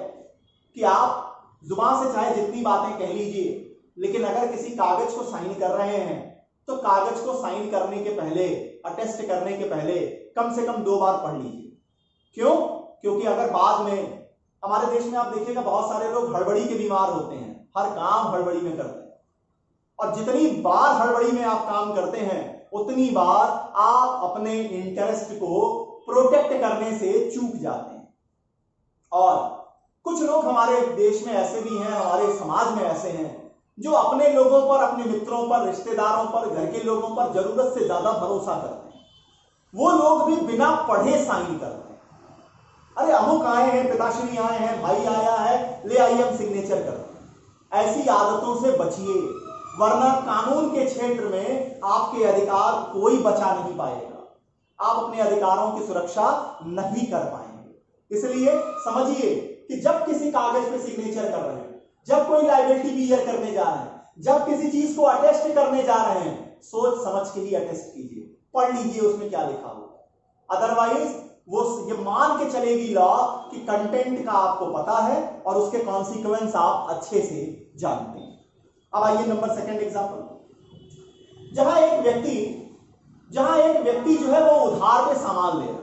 कि आप जुबान से चाहे जितनी बातें कह लीजिए, लेकिन अगर किसी कागज को साइन कर रहे हैं तो कागज को साइन करने के पहले, अटेस्ट करने के पहले कम से कम 2 बार पढ़ लीजिए। क्यों? क्योंकि अगर बाद में, हमारे देश में आप देखिएगा बहुत सारे लोग हड़बड़ी के बीमार होते हैं, हर काम हड़बड़ी में करते हैं, और जितनी बार हड़बड़ी में आप काम करते हैं उतनी बार आप अपने इंटरेस्ट को प्रोटेक्ट करने से चूक जाते हैं। और कुछ लोग हमारे देश में ऐसे भी हैं, हमारे समाज में ऐसे हैं, जो अपने लोगों पर, अपने मित्रों पर, रिश्तेदारों पर, घर के लोगों पर जरूरत से ज्यादा भरोसा करते हैं। वो लोग भी बिना पढ़े साइन करते हैं। अरे अमुक आए हैं, पिताश्री आए हैं, भाई आया है, ले आइए हम सिग्नेचर करते हैं। ऐसी आदतों से बचिए, वरना कानून के क्षेत्र में आपके अधिकार कोई बचा नहीं पाएगा, आप अपने अधिकारों की सुरक्षा नहीं कर पाएंगे। इसलिए समझिए कि जब किसी कागज पे सिग्नेचर कर रहे हैं, जब कोई लायबिलिटी बियर करने जा रहे हैं, जब किसी चीज को अटेस्ट करने जा रहे हैं, सोच समझ के ही अटेस्ट कीजिए, पढ़ लीजिए उसमें क्या लिखा होगा। अदरवाइज वो ये मान के चलेगी लॉ कि कंटेंट का आपको पता है और उसके कॉन्सिक्वेंस आप अच्छे से जानते हैं। अब आइए नंबर 2 एग्जांपल, जहां एक व्यक्ति जो है वो उधार पे सामान ले रहा है।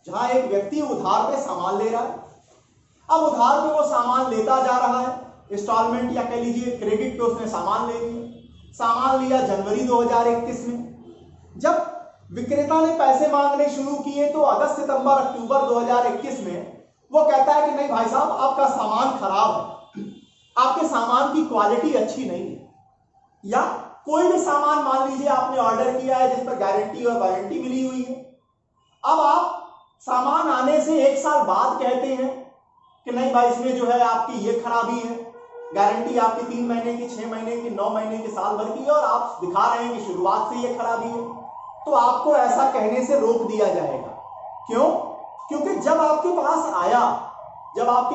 जहां एक व्यक्ति उधार पे सामान ले रहा है, अब उधार पे वो सामान लेता जा रहा है, इंस्टॉलमेंट या कह लीजिए क्रेडिट पे उसने सामान ले लिया। सामान लिया जनवरी 2021 में। जब विक्रेता ने पैसे मांगने शुरू किए तो अगस्त, सितंबर, अक्टूबर 2021 में वो कहता है कि नहीं भाई साहब, आपका सामान खराब है, आपके सामान की क्वालिटी अच्छी नहीं है। या कोई भी सामान मान लीजिए आपने ऑर्डर किया है जिस पर गारंटी और वारंटी मिली हुई है, अब आप सामान आने से 1 साल बाद कहते हैं कि नहीं भाई इसमें जो है आपकी ये खराबी है, गारंटी आपकी 3 महीने की, 6 महीने की, 9 महीने की, साल भर की है, और आप दिखा रहे हैं कि शुरुआत से ये खराबी है, तो आपको ऐसा कहने से रोक दिया जाएगा। क्यों? क्योंकि जब आपके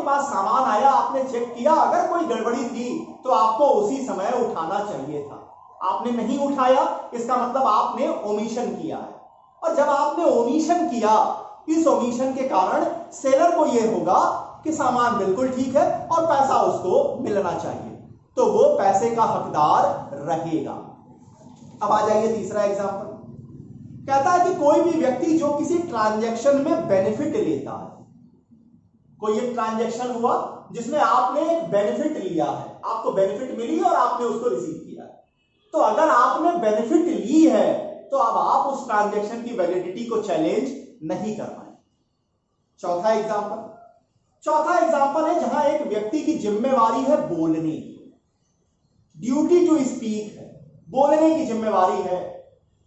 पास सामान आया, आपने चेक किया, अगर कोई गड़बड़ी थी तो आपको उसी समय उठाना चाहिए था। आपने नहीं उठाया, इसका मतलब आपने ओमिशन किया है। और जब आपने ओमिशन किया, इस ओमिशन के कारण सेलर को यह होगा कि सामान बिल्कुल ठीक है और पैसा उसको मिलना चाहिए, तो वो पैसे का हकदार रहेगा। अब आ जाइए तीसरा एग्जांपल। कहता है कि कोई भी व्यक्ति जो किसी ट्रांजैक्शन में बेनिफिट लेता है, कोई एक ट्रांजैक्शन हुआ जिसमें आपने एक बेनिफिट लिया है, आपको बेनिफिट मिली और आपने उसको रिसीव किया है, तो अगर आपने बेनिफिट ली है तो अब आप उस ट्रांजैक्शन की वैलिडिटी को चैलेंज नहीं कर पाए। चौथा एग्जांपल है जहां एक व्यक्ति की जिम्मेवारी है बोलने की, ड्यूटी टू स्पीक है, बोलने की जिम्मेवारी है,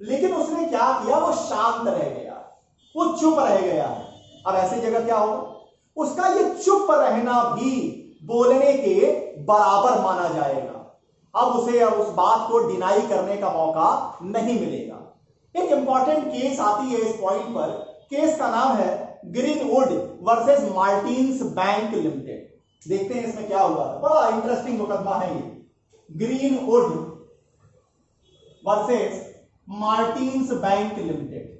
लेकिन उसने क्या किया, वो शांत रह गया, वो चुप रह गया है। अब ऐसी जगह क्या होगा, उसका ये चुप रहना भी बोलने के बराबर माना जाएगा। अब उसे उस बात को डिनाई करने का मौका नहीं मिलेगा। एक इंपॉर्टेंट केस आती है इस पॉइंट पर, केस का नाम है greenwood versus Martins bank limited. देखते हैं इसमें क्या हुआ था, बड़ा इंटरेस्टिंग मुकदमा है ये, greenwood versus Martins bank limited.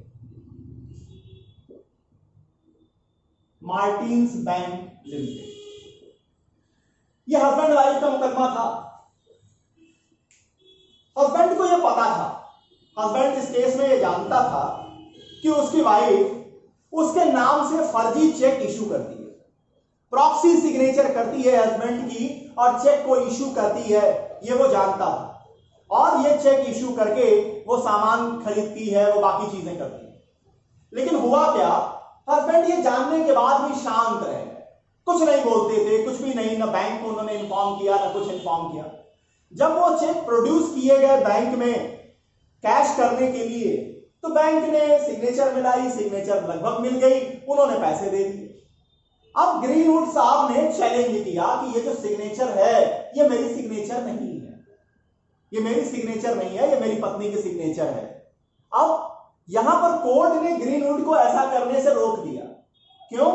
Martins bank limited, ये हस्बैंड वाइफ का मुकदमा था। हस्बैंड को यह पता था, हस्बैंड इस केस में यह जानता था कि उसकी वाइफ उसके नाम से फर्जी चेक इशू करती है, प्रॉक्सी सिग्नेचर करती है हस्बैंड की और चेक को इशू करती है, ये वो जानता था। और ये चेक इशू करके वो सामान खरीदती है, वो बाकी चीजें करती है। लेकिन हुआ क्या, हस्बैंड ये जानने के बाद भी शांत रहे, कुछ नहीं बोलते थे, कुछ भी नहीं, ना बैंक को उन्होंने इन्फॉर्म किया ना कुछ इन्फॉर्म किया। जब वो चेक प्रोड्यूस किए गए बैंक में कैश करने के लिए, तो बैंक ने सिग्नेचर मिलाई, सिग्नेचर लगभग मिल गई, उन्होंने पैसे दे दिए। अब ग्रीनवुड साहब ने चैलेंज किया कि ये जो सिग्नेचर है ये मेरी सिग्नेचर नहीं है, ये मेरी सिग्नेचर नहीं है, ये मेरी पत्नी की सिग्नेचर है। अब यहां पर कोर्ट ने ग्रीनवुड को ऐसा करने से रोक दिया। क्यों?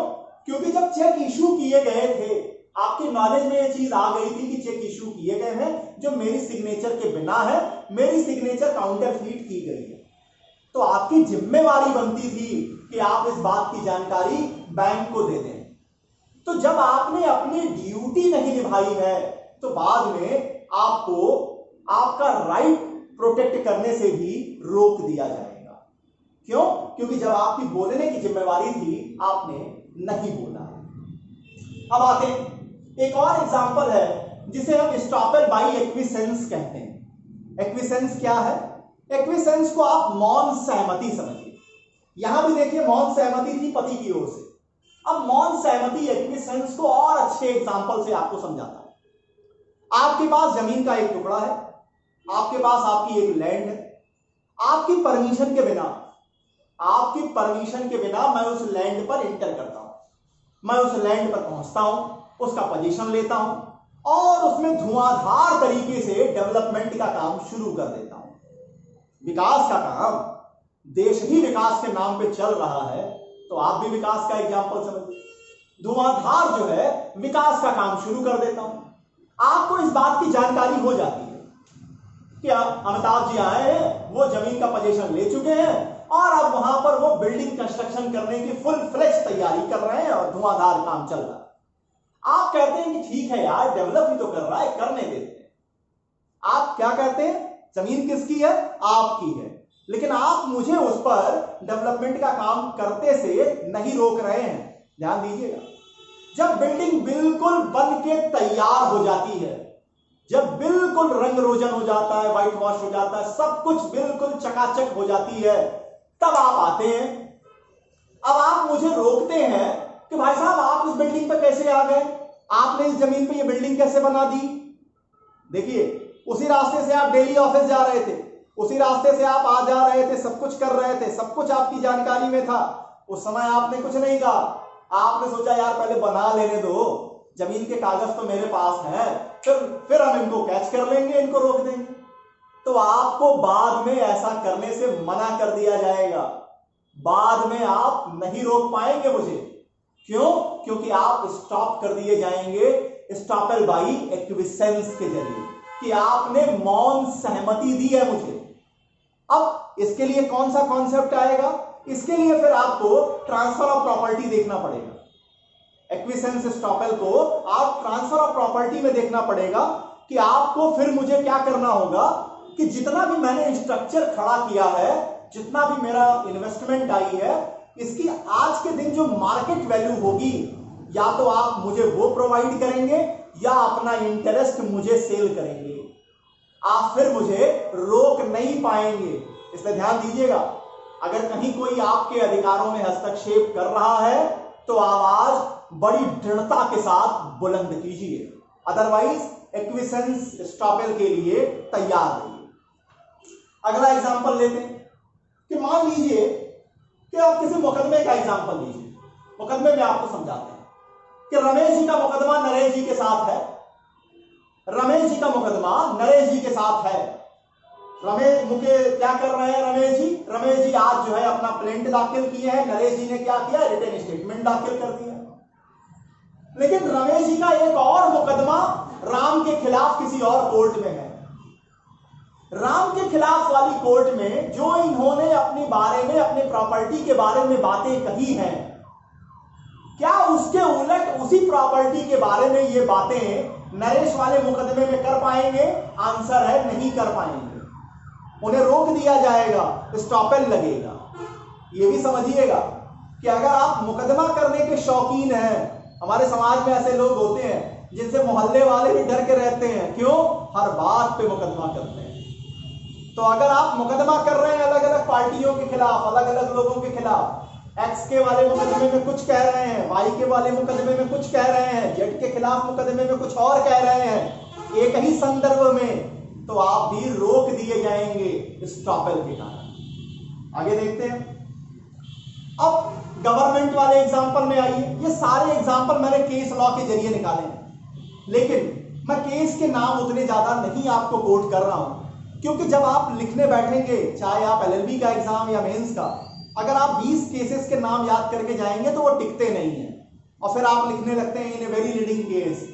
क्योंकि जब चेक इशू किए गए थे, आपकी नॉलेज में यह चीज आ गई थी कि चेक इशू किए गए हैं जो मेरी सिग्नेचर के बिना है, मेरी सिग्नेचर काउंटरफीट की गई है, तो आपकी जिम्मेवारी बनती थी कि आप इस बात की जानकारी बैंक को दे दें। तो जब आपने अपनी ड्यूटी नहीं निभाई है तो बाद में आपको आपका राइट प्रोटेक्ट करने से भी रोक दिया जाएगा। क्यों? क्योंकि जब आपकी बोलने की जिम्मेवारी थी आपने नहीं बोला। अब आते हैं एक और एग्जांपल है जिसे हम स्टॉपेल बाय एक्विसेंस कहते हैं। एक्विसेंस क्या है? एक्विसेंस को आप मौन सहमति समझिए। यहां भी देखिए मौन सहमति थी पति की ओर से। अब मौन सहमति एक्विसेंस को और अच्छे एग्जांपल से आपको समझाता हूं। आपके पास जमीन का एक टुकड़ा है, आपके पास आपकी एक लैंड है, आपकी परमिशन के बिना मैं उस लैंड पर इंटर करता हूं, मैं उस लैंड पर पहुंचता हूं, उसका पोजीशन लेता हूं और उसमें धुआंधार तरीके से डेवलपमेंट का काम शुरू कर देता हूं। विकास का काम, देश ही विकास के नाम पे चल रहा है, तो आप भी विकास का एग्जांपल समझिए। धुआंधार जो है विकास का काम शुरू कर देता हूं। आपको इस बात की जानकारी हो जाती है कि अमिताभ जी आए हैं, वो जमीन का पोजीशन ले चुके हैं और अब वहां पर वो बिल्डिंग कंस्ट्रक्शन करने की फुल फ्लेज तैयारी कर रहे हैं और धुआंधार काम चल रहा है। आप कहते हैं कि ठीक है यार, डेवलप ही तो कर रहा है, करने देते हैं। आप क्या कहते हैं? जमीन किसकी है? आपकी है, लेकिन आप मुझे उस पर डेवलपमेंट का काम करते से नहीं रोक रहे हैं। ध्यान दीजिएगा, जब बिल्डिंग बिल्कुल बन के तैयार हो जाती है, जब बिल्कुल रंग रोजन हो जाता है, व्हाइट वॉश हो जाता है, सब कुछ बिल्कुल चकाचक हो जाती है, तब आप आते हैं। अब आप मुझे रोकते हैं कि भाई साहब आप इस बिल्डिंग पर कैसे आ गए, आपने इस जमीन पे ये बिल्डिंग कैसे बना दी। देखिए, उसी रास्ते से आप डेली ऑफिस जा रहे थे, उसी रास्ते से आप आ जा रहे थे, सब कुछ कर रहे थे, सब कुछ आपकी जानकारी में था। उस समय आपने कुछ नहीं कहा, आपने सोचा यार पहले बना लेने दो, जमीन के कागज तो मेरे पास है, फिर हम इनको कैच कर लेंगे, इनको रोक देंगे। तो आपको बाद में ऐसा करने से मना कर दिया जाएगा। बाद में आप नहीं रोक पाएंगे मुझे। क्यों? क्योंकि आप स्टॉप कर दिए जाएंगे स्टॉपेल बाय एक्विसेंस के जरिए कि आपने मौन सहमति दी है मुझे। अब इसके लिए कौन सा कॉन्सेप्ट आएगा? इसके लिए फिर आपको ट्रांसफर ऑफ प्रॉपर्टी देखना पड़ेगा। एक्विसेंस स्टॉपेल को आप ट्रांसफर ऑफ प्रॉपर्टी में देखना पड़ेगा कि आपको फिर मुझे क्या करना होगा कि जितना भी मैंने स्ट्रक्चर खड़ा किया है, जितना भी मेरा इन्वेस्टमेंट आई है, इसकी आज के दिन जो मार्केट वैल्यू होगी, या तो आप मुझे वो प्रोवाइड करेंगे या अपना इंटरेस्ट मुझे सेल करेंगे। आप फिर मुझे रोक नहीं पाएंगे। इसलिए ध्यान दीजिएगा, अगर कहीं कोई आपके अधिकारों में हस्तक्षेप कर रहा है तो आवाज बड़ी दृढ़ता के साथ बुलंद कीजिए, अदरवाइज एक्विसेंस स्टॉपेल के लिए तैयार रहिए। अगला एग्जांपल लेते हैं कि मान लीजिए कि आप किसी मुकदमे का एग्जांपल लीजिए। मुकदमे में आपको समझाते हैं कि रमेश जी का मुकदमा नरेश जी के साथ है। रमेश जी का मुकदमा नरेश जी के साथ है। रमेश मुझे क्या कर रहे हैं रमेश जी? रमेश जी आज जो है अपना प्लेंट दाखिल किए हैं, नरेश जी ने क्या किया? रिटन स्टेटमेंट दाखिल कर दिया। लेकिन रमेश जी का एक और मुकदमा राम के खिलाफ किसी और कोर्ट में है। राम के खिलाफ वाली कोर्ट में जो इन्होंने अपने बारे में, अपने प्रॉपर्टी के बारे में बातें कही हैं, क्या उसके उलट उसी प्रॉपर्टी के बारे में ये बातें नरेश वाले मुकदमे में कर पाएंगे? आंसर है नहीं कर पाएंगे। उन्हें रोक दिया जाएगा, स्टॉपेल लगेगा। ये भी समझिएगा कि अगर आप मुकदमा करने के शौकीन हैं, हमारे समाज में ऐसे लोग होते हैं जिनसे मोहल्ले वाले भी डर के रहते हैं। क्यों? हर बात पे मुकदमा करते हैं। तो अगर आप मुकदमा कर रहे हैं अलग अलग पार्टियों के खिलाफ, अलग अलग लोगों के खिलाफ, एक्स के वाले मुकदमे में कुछ कह रहे हैं, वाई के वाले मुकदमे में कुछ कह रहे हैं, जेड के खिलाफ मुकदमे में कुछ और कह रहे हैं, एक ही संदर्भ में, तो आप भी रोक दिए जाएंगे स्टॉपेल के कारण। आगे देखते हैं। अब गवर्नमेंट वाले एग्जांपल में आइए। ये सारे एग्जांपल मैंने केस लॉ के जरिए निकाले हैं, लेकिन मैं केस के नाम उतने ज्यादा नहीं आपको कोट कर रहा हूं, क्योंकि जब आप लिखने बैठेंगे, चाहे आप एलएलबी का एग्जाम या मेंस का, अगर आप 20 केसेस के नाम याद करके जाएंगे तो वो टिकते नहीं है और फिर आप लिखने लगते हैं इन ए वेरी लीडिंग केस।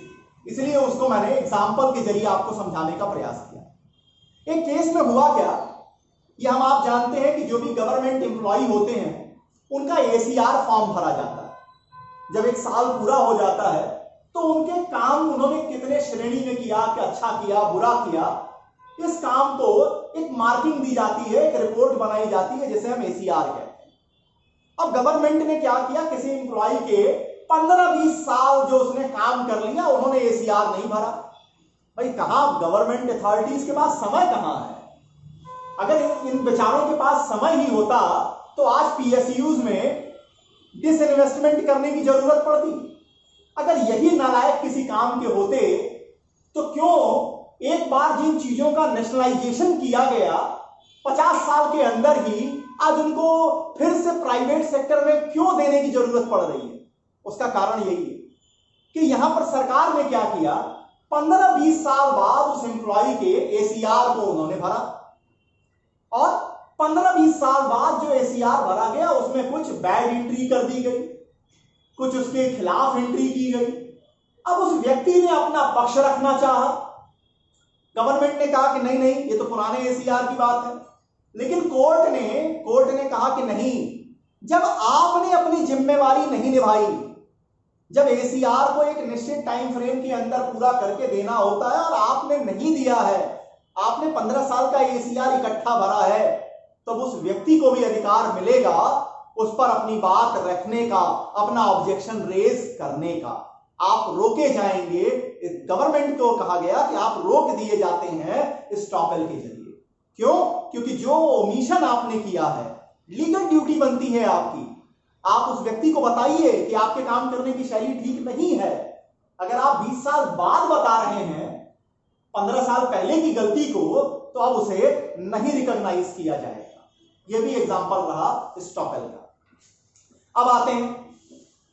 इसलिए उसको मैंने एग्जाम्पल के जरिए आपको समझाने का प्रयास किया। एक केस में हुआ क्या, ये हम आप जानते हैं कि जो भी गवर्नमेंट एम्प्लॉय होते हैं उनका एसीआर फॉर्म भरा जाता है। जब एक साल पूरा हो जाता है तो उनके काम उन्होंने कितने श्रेणी में किया, कि अच्छा किया, बुरा किया, इस काम को एक मार्किंग दी जाती है, एक रिपोर्ट बनाई जाती है, जिसे हम एसीआर कहते हैं। अब गवर्नमेंट ने क्या किया, किसी एम्प्लॉय के 15-20 साल जो उसने काम कर लिया, उन्होंने एसीआर नहीं भरा। भाई कहां गवर्नमेंट अथॉरिटीज के पास समय कहां है? अगर इन बेचारों के पास समय ही होता तो आज पीएसयूज में डिसइन्वेस्टमेंट करने की जरूरत पड़ती। अगर यही नालायक किसी काम के होते तो क्यों एक बार जिन चीजों का नेशनलाइजेशन किया गया 50 साल के अंदर ही, आज उनको फिर से प्राइवेट सेक्टर में क्यों देने की जरूरत पड़ रही है? उसका कारण यही है कि यहां पर सरकार ने क्या किया, 15-20 साल बाद उस एम्प्लॉय के एसीआर को उन्होंने भरा और 15-20 साल बाद जो एसीआर भरा गया उसमें कुछ बैड एंट्री कर दी गई, कुछ उसके खिलाफ एंट्री की गई। अब उस व्यक्ति ने अपना पक्ष रखना चाहा। गवर्नमेंट ने कहा कि नहीं नहीं, ये तो पुराने एसीआर की बात है, लेकिन कोर्ट ने कहा कि नहीं, जब आपने अपनी जिम्मेवारी नहीं निभाई, जब एसीआर को एक निश्चित टाइम फ्रेम के अंदर पूरा करके देना होता है और आपने नहीं दिया है, आपने 15 साल का एसीआर इकट्ठा भरा है, तो उस व्यक्ति को भी अधिकार मिलेगा उस पर अपनी बात रखने का, अपना ऑब्जेक्शन रेज करने का। आप रोके जाएंगे। गवर्नमेंट को कहा गया कि आप रोक दिए जाते हैं स्टॉपेल के जरिए। क्यों? क्योंकि जो ओमिशन आपने किया है, लीगल ड्यूटी बनती है आपकी, आप उस व्यक्ति को बताइए कि आपके काम करने की शैली ठीक नहीं है। अगर आप 20 साल बाद बता रहे हैं 15 साल पहले की गलती को, तो अब उसे नहीं रिकॉग्नाइज किया जाएगा। यह भी एग्जांपल रहा स्टॉपेल का। अब आते हैं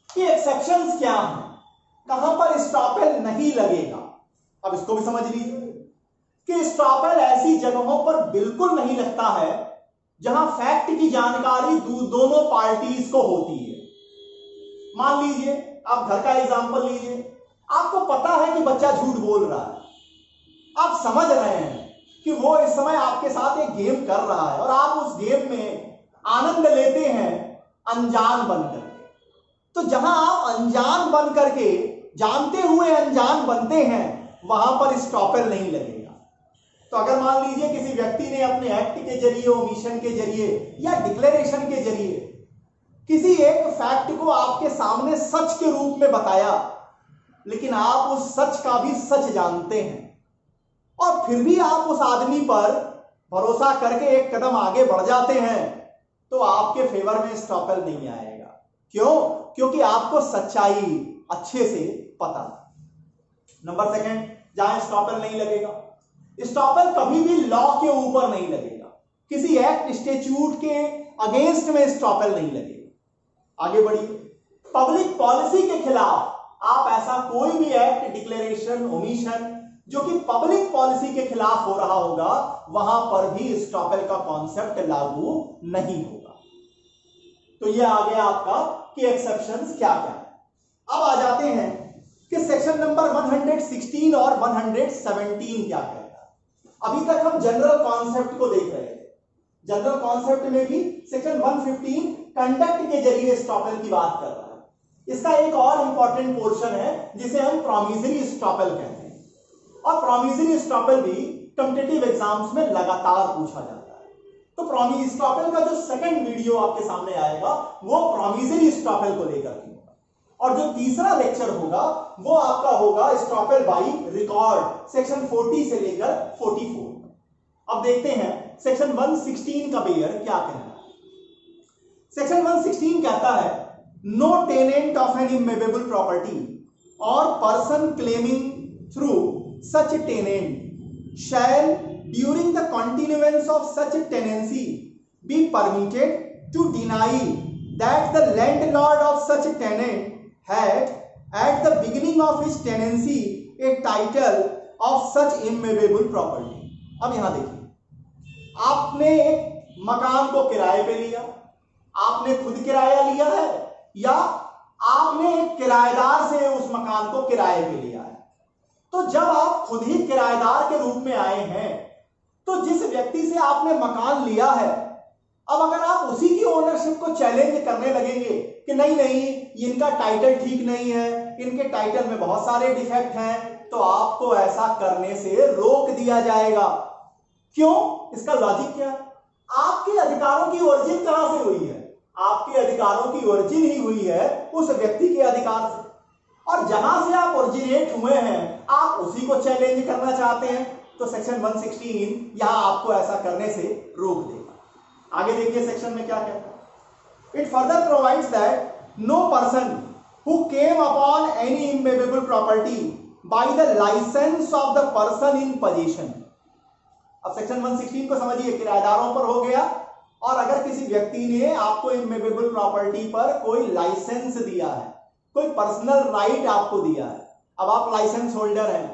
कि एक्सेप्शंस क्या हैं, कहां पर स्टॉपेल नहीं लगेगा। अब इसको भी समझ लीजिए कि स्टॉपेल ऐसी जगहों पर बिल्कुल नहीं लगता है जहां फैक्ट की जानकारी दोनों पार्टीज को होती है। मान लीजिए, आप घर का एग्जांपल लीजिए, आपको पता है कि बच्चा झूठ बोल रहा है, आप समझ रहे हैं कि वो इस समय आपके साथ एक गेम कर रहा है और आप उस गेम में आनंद लेते हैं अनजान बन करके। तो जहां आप अनजान बन करके जानते हुए अनजान बनते हैं, वहां पर स्टॉपेल नहीं लगेगा। तो अगर मान लीजिए किसी व्यक्ति ने अपने एक्ट के जरिए, ओमिशन के जरिए या डिक्लेरेशन के जरिए किसी एक फैक्ट को आपके सामने सच के रूप में बताया, लेकिन आप उस सच का भी सच जानते हैं और फिर भी आप उस आदमी पर भरोसा करके एक कदम आगे बढ़ जाते हैं, तो आपके फेवर में स्टॉपेल नहीं आएगा। क्यों? क्योंकि आपको सच्चाई अच्छे से पता। नंबर सेकंड, जहां स्टॉपेल नहीं लगेगा, स्टॉपेल कभी भी लॉ के ऊपर नहीं लगेगा। किसी एक्ट स्टैट्यूट के अगेंस्ट में स्टॉपेल नहीं लगेगा। आगे बढ़िए। पब्लिक पॉलिसी के खिलाफ आप ऐसा कोई भी एक्ट, डिक्लेरेशन, ओमिशन जो कि पब्लिक पॉलिसी के खिलाफ हो रहा होगा, वहां पर भी एस्टॉपेल का कॉन्सेप्ट लागू नहीं होगा। तो ये आ गया आपका कि एक्सेप्शंस क्या क्या है। अब आ जाते हैं कि सेक्शन नंबर 116 और 117 क्या कहता है। अभी तक हम जनरल कॉन्सेप्ट को देख रहे थे। जनरल कॉन्सेप्ट में भी सेक्शन 115 कंडक्ट के जरिए एस्टॉपेल की बात कर रहा है। इसका एक और इंपॉर्टेंट पोर्शन है जिसे हम प्रोमिसरी एस्टॉपेल कहते हैं, और प्रोमिसरी एस्टॉपेल भी कॉम्पिटिटिव एग्जाम्स में लगातार पूछा जाता है। तो प्रोमिसरी एस्टॉपेल का जो सेकंड वीडियो आपके सामने आएगा वो प्रोमिसरी एस्टॉपेल को लेकर के होगा, और जो तीसरा लेक्चर होगा वो आपका होगा एस्टॉपेल बाय रिकॉर्ड सेक्शन 40 से लेकर 44। अब देखते हैं सेक्शन 116 का बेयर क्या कहना है। सेक्शन 116 कहता है no tenant of an immovable property or person claiming through such tenant shall during the continuance of such tenancy be permitted to deny that the landlord of such tenant had at the beginning of his tenancy a title of such immovable property। अब यहां देखिए, आपने एक मकान को किराए पे लिया, आपने खुद किराया लिया है या आपने एक किराएदार से उस मकान को किराए पे लिया है। तो जब आप खुद ही किराएदार के रूप में आए हैं तो जिस व्यक्ति से आपने मकान लिया है, अब अगर आप उसी की ओनरशिप को चैलेंज करने लगेंगे कि नहीं नहीं इनका टाइटल ठीक नहीं है, इनके टाइटल में बहुत सारे डिफेक्ट हैं, तो आपको ऐसा करने से रोक दिया जाएगा। क्यों? इसका लॉजिक क्या है? आपके अधिकारों की ओरिजिन कहां से हुई है? आपके अधिकारों की ओरिजिन ही हुई है उस व्यक्ति के अधिकार से, और जहां से आप ओरिजिनेट हुए हैं आप उसी को चैलेंज करना चाहते हैं, तो सेक्शन 116 यहां आपको ऐसा करने से रोक देगा। आगे देखिए सेक्शन में क्या कहता है। It further provides that no person who came upon any immovable property by the licence of the person in position. अब सेक्शन 116 को समझिए, किराएदारों पर हो गया, और अगर किसी व्यक्ति ने आपको इमूवेबल प्रॉपर्टी पर कोई लाइसेंस दिया है, कोई पर्सनल राइट आपको दिया है, अब आप लाइसेंस होल्डर हैं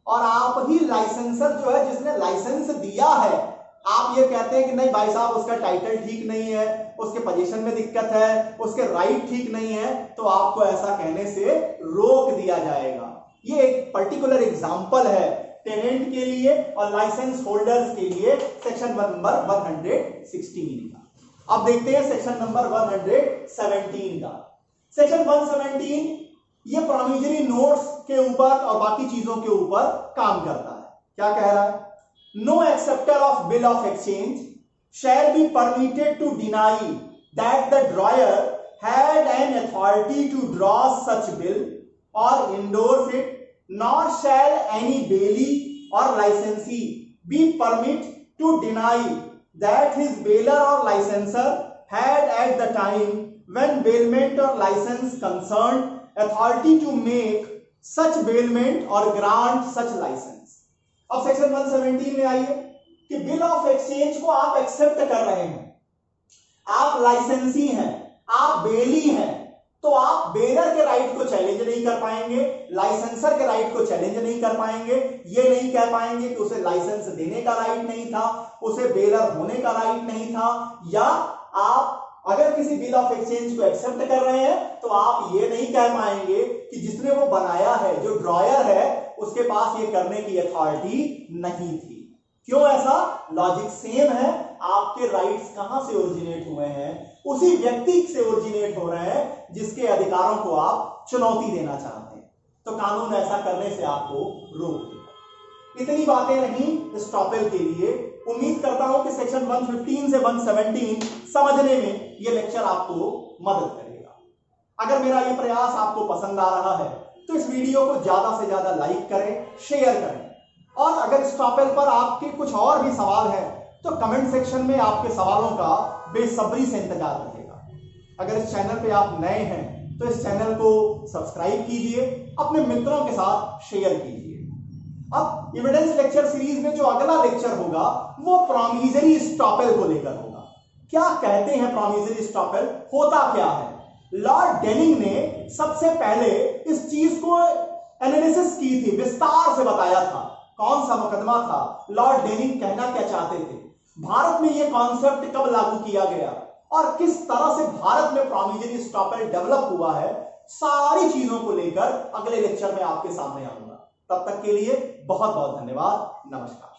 और आप ही लाइसेंसर जो है जिसने लाइसेंस दिया है, आप ये कहते हैं कि नहीं भाई साहब उसका टाइटल ठीक नहीं है, उसके पोजीशन में दिक्कत है, उसके राइट ठीक नहीं है, तो आपको ऐसा कहने से रोक दिया जाएगा। ये एक पर्टिकुलर एग्जांपल है टेनेंट के लिए और लाइसेंस होल्डर्स के लिए सेक्शन नंबर 116 का। अब देखते हैं सेक्शन नंबर 117 का। सेक्शन 117 ये प्रोमिसरी नोट्स के ऊपर और बाकी चीजों के ऊपर काम करता है। क्या कह रहा है? No acceptor of bill of exchange shall be permitted to deny that the drawer had an authority to draw such bill or endorse it, nor shall any bailee or licensee be permitted to deny that his bailer or licenser had at the time when bailment or license concerned authority to make such bailment or grant such license। अब section 117 में आइए कि bill of exchange को आप accept कर रहे हैं, आप लाइसेंसी हैं, आप बेली हैं, तो आप बेलर के राइट को चैलेंज नहीं कर पाएंगे, लाइसेंसर के राइट को चैलेंज नहीं कर पाएंगे, ये नहीं कह पाएंगे कि उसे लाइसेंस देने का राइट नहीं था, उसे बेलर होने का राइट नहीं था, या आप अगर किसी बिल ऑफ एक्सचेंज को एक्सेप्ट कर रहे हैं तो आप ये नहीं कह पाएंगे कि जिसने वो बनाया है, जो ड्रॉयर है, उसके पास ये करने की अथॉरिटी नहीं थी। क्यों ऐसा? लॉजिक सेम है, आपके राइट्स कहां से ओरिजिनेट हुए हैं? उसी व्यक्ति से ओरिजिनेट हो रहे हैं जिसके अधिकारों को आप चुनौती देना चाहते हैं, तो कानून ऐसा करने से आपको रोक देगा। इतनी बातें रही एस्टॉपेल के लिए। उम्मीद करता हूं कि सेक्शन 115 से 117 समझने में ये लेक्चर आपको मदद करेगा। अगर मेरा ये प्रयास आपको पसंद आ रहा है तो इस वीडियो को ज्यादा से ज्यादा लाइक करें, शेयर करें, और अगर एस्टॉपेल पर आपके कुछ और भी सवाल हैं तो कमेंट सेक्शन में आपके सवालों का बेसब्री से इंतजार रहेगा। अगर इस चैनल पे आप नए हैं तो इस चैनल को सब्सक्राइब कीजिए, अपने मित्रों के साथ शेयर कीजिए। अब एविडेंस लेक्चर सीरीज में जो अगला लेक्चर होगा वो प्रोमिसरी एस्टॉपेल को लेकर होगा। क्या कहते हैं प्रोमिसरी एस्टॉपेल, होता क्या है, लॉर्ड डेनिंग ने सबसे पहले इस चीज को एनालिसिस की थी, विस्तार से बताया था। कौन सा मुकदमा था, लॉर्ड डेनिंग कहना क्या चाहते थे, भारत में यह कॉन्सेप्ट कब लागू किया गया और किस तरह से भारत में प्रोविजन स्टॉपेल डेवलप हुआ है, सारी चीजों को लेकर अगले लेक्चर में आपके सामने आऊंगा। तब तक के लिए बहुत बहुत धन्यवाद। नमस्कार।